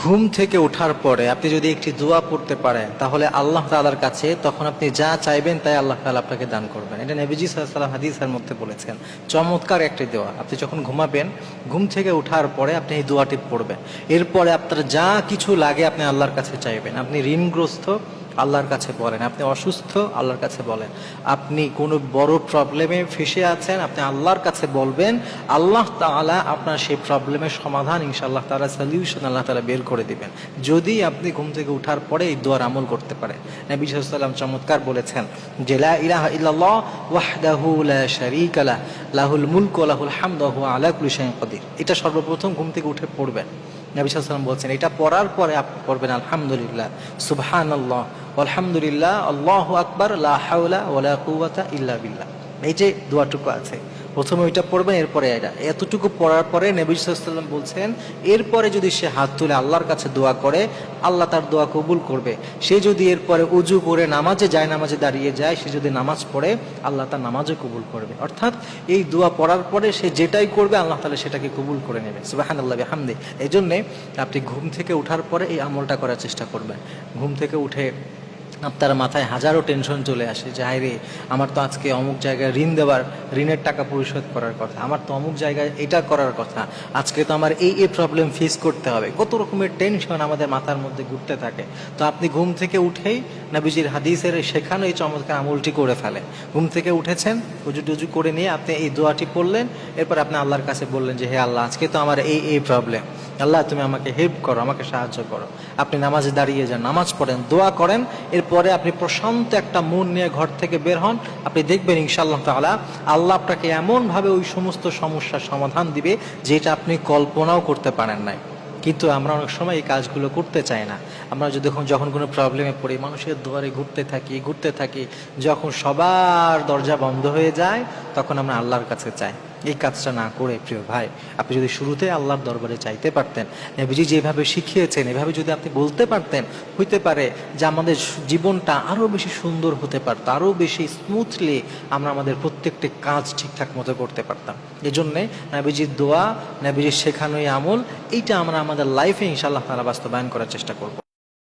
ঘুম থেকে ওঠার পরে আপনি যদি একটি দোয়া পড়তে পারেন তাহলে আল্লাহ তাআলার কাছে তখন আপনি যা চাইবেন তাই আল্লাহ তাআলা আপনাকে দান করবেন। এটা নবীজি সাল্লাল্লাহু আলাইহি ওয়াসাল্লাম হাদিসের মধ্যে বলেছেন। চমৎকার একটি দোয়া। আপনি যখন ঘুমাবেন, ঘুম থেকে ওঠার পরে আপনি এই দোয়াটি পড়বেন। এরপরে আপনার যা কিছু লাগে আপনি আল্লাহর কাছে চাইবেন। আপনি ঋণগ্রস্ত, আল্লাহর কাছে বলেন। আপনি অসুস্থ, আল্লাহর কাছে বলেন। আপনি কোনো বড় প্রবলেমে ফেসে আছেন, আপনি আল্লাহর কাছে বলবেন। আল্লাহ তাআলা আপনার সেই প্রবলেমের সমাধান ইনশাআল্লাহ তাআলা সলিউশন আল্লাহ তাআলা বের করে দিবেন, যদি আপনি ঘুম থেকে ওঠার পরে এই দোয়ার আমল করতে পারেন। নবী সাল্লাল্লাহু আলাইহি ওয়াসাল্লাম চমৎকার বলেছেন যে লা ইলাহা ইল্লাল্লাহ ওয়াহদাহু লা শারীকা লাহ লাহুল মুলকু ওয়া লাহুল হামদু ওয়া হুয়া আলা কুল্লি শাইইন কাদির। এটা সর্বপ্রথম ঘুম থেকে উঠে পড়বেন। নবী সাল্লাল্লাহু আলাইহি ওয়াসাল্লাম বলছেন এটা পড়ার পরে আপনি পড়বেন আলহামদুলিল্লাহ, সুবহানাল্লাহ, আলহামদুলিল্লাহ, আল্লাহু আকবার, লা হাওলা ওয়ালা কুওয়াতা ইল্লা বিল্লাহ। এই যে দোয়াটুকু আছে, প্রথমে ওইটা পড়বেন, এরপরে এটা। এতটুকু পড়ার পরে নবী সাল্লাল্লাহু আলাইহি ওয়াসাল্লাম বলছেন এরপরে যদি সে হাত তুলে আল্লাহর কাছে দোয়া করে, আল্লাহ তার দোয়া কবুল করবে। সে যদি এরপরে উজু করে নামাজে যায়, নামাজে দাঁড়িয়ে যায়, সে যদি নামাজ পড়ে, আল্লাহ তার নামাজও কবুল করবে। অর্থাৎ এই দোয়া পড়ার পরে সে যেটাই করবে আল্লাহ তাআলা সেটাকে কবুল করে নেবে। সুবহানাল্লাহি ওয়া বিহামদিহি। এই জন্যে আপনি ঘুম থেকে ওঠার পরে এই আমলটা করার চেষ্টা করবেন। ঘুম থেকে উঠে আপনার মাথায় হাজারো টেনশন চলে আসে যে হায় রে, আমার তো আজকে অমুক জায়গায় ঋণের টাকা পরিশোধ করার কথা, আমার তো অমুক জায়গায় এটা করার কথা, আজকে তো আমার এই প্রবলেম ফেস করতে হবে। কত রকমের টেনশন আমাদের মাথার মধ্যে ঘুরতে থাকে। তো আপনি ঘুম থেকে উঠেই নবীজির হাদিসের শেখানো এই চমৎকার আমলটি করে ফেলেন। ঘুম থেকে উঠেছেন, উজু টুজু করে নিয়ে আপনি এই দোয়াটি পড়লেন। এরপর আপনি আল্লাহর কাছে বললেন যে হে আল্লাহ, আজকে তো আমার এই প্রবলেম, আল্লাহ তুমি আমাকে হেল্প করো, আমাকে সাহায্য করো। আপনি নামাজে দাঁড়িয়ে যান, নামাজ পড়েন, দোয়া করেন। এরপরে আপনি প্রশান্ত একটা মন নিয়ে ঘর থেকে বের হন। আপনি দেখবেন ইনশাআল্লাহ তাআলা আল্লাহ আপনাকে এমনভাবে ওই সমস্ত সমস্যার সমাধান দিবে যেটা আপনি কল্পনাও করতে পারেন নাই। কিন্তু আমরা অনেক সময় এই কাজগুলো করতে চাই না। আমরা যখন কোনো প্রবলেমে পড়ি, মানুষের দুয়ারে ঘুরতে থাকি, যখন সবার দরজা বন্ধ হয়ে যায় তখন আমরা আল্লাহর কাছে চাই। এই কাজটা না করে প্রিয় ভাই, আপনি যদি শুরুতে আল্লাহর দরবারে চাইতে পারতেন, নবীজি যেভাবে শিখিয়েছেন এভাবে যদি আপনি বলতে পারতেন, হইতে পারে যে আমাদের জীবনটা আরও বেশি সুন্দর হতে পারতো, আরও বেশি স্মুথলি আমরা আমাদের প্রত্যেকটি কাজ ঠিকঠাক মতো করতে পারতাম। এজন্যে নবীজির দোয়া, নবীজির শেখানো এই আমল, এইটা আমরা আমাদের লাইফে ইনশাআল্লাহ তাআলা বাস্তবায়ন করার চেষ্টা করব।